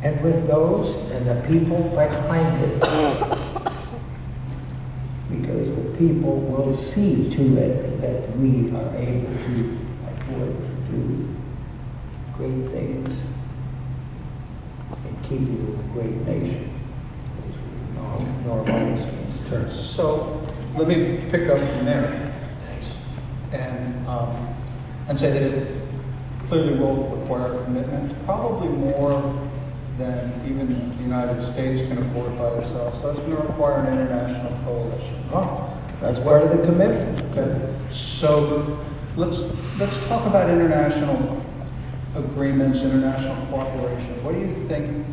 and with those and the people behind it. Because the people will see to it that we are able to afford to do great things and keep it a great nation. Normally terms. So let me pick up from there. Thanks. And say that it clearly will require commitment, probably more than even the United States can afford by itself. So it's going to require an international coalition. Oh, that's part of the commitment. Okay. So let's talk about international agreements, international cooperation. What do you think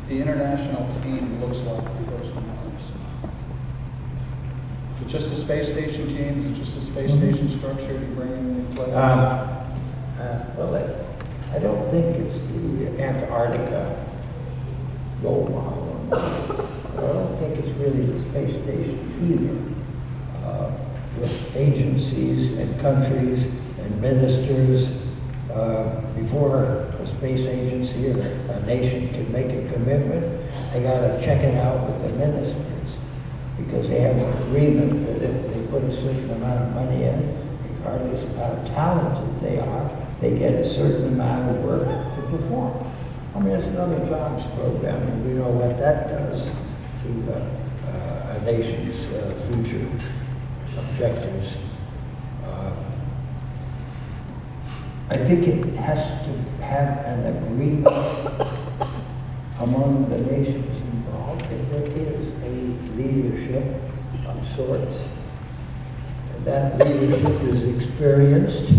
the international team looks like first and foremost? Is it just a space station team? Is it just a space station structure you bring in the play? Well, I don't think it's the Antarctica role model. I don't think it's really the space station either. With agencies and countries and ministers, before a space agency or a nation can make a commitment, they got to check it out with the ministers, because they have an agreement that if they put a certain amount of money in, regardless of how talented they are, they get a certain amount of work to perform. I mean, it's another jobs program, and we know what that does to a nation's future objectives. I think it has to have an agreement among the nations involved that there is a leadership of sorts. And that leadership is experienced,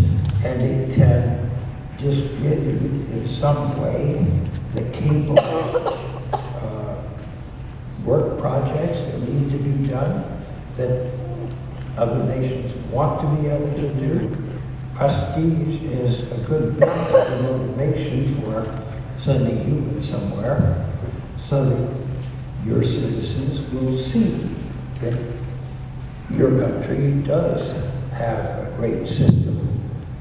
and it can distribute in some way the capable work projects that need to be done that other nations want to be able to do. Prestige is a good bit of the motivation for sending humans somewhere, so that your citizens will see that your country does have a great system,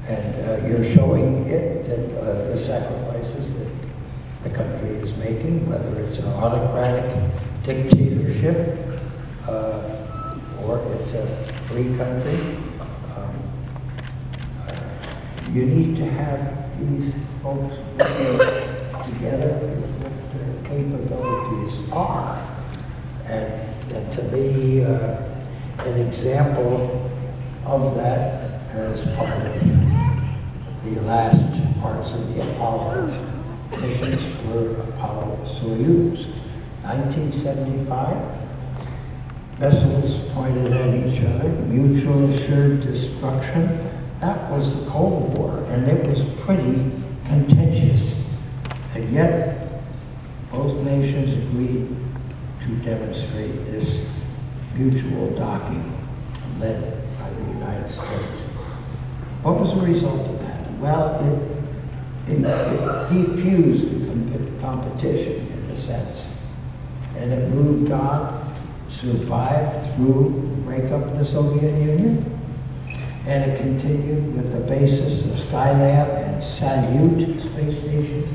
and you're showing it that the sacrifices that the country is making, whether it's an autocratic dictatorship or it's a free country. You need to have these folks working together with what their capabilities are. And to me, an example of that as part of the last parts of the Apollo missions were Apollo Soyuz. 1975, missiles pointed at each other, mutual assured destruction. That was the Cold War, and it was pretty contentious. And yet, both nations agreed to demonstrate this mutual docking led by the United States. What was the result of that? Well, it defused the competition in a sense, and it moved on, survived through the breakup of the Soviet Union. And it continued with the basis of Skylab and Salyut space stations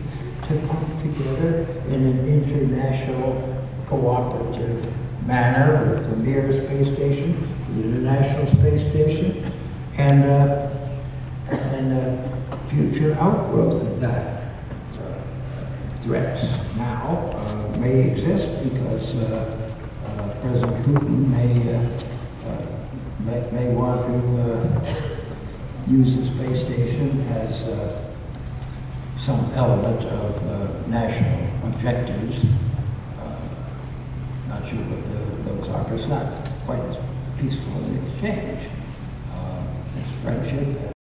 to come together in an international cooperative manner with the Mir space station, the International Space Station, and future outgrowth of that threats now may exist because President Putin may want to use the space station as some element of national objectives. Not sure what those are, but it's not quite as peaceful an exchange. It's friendship.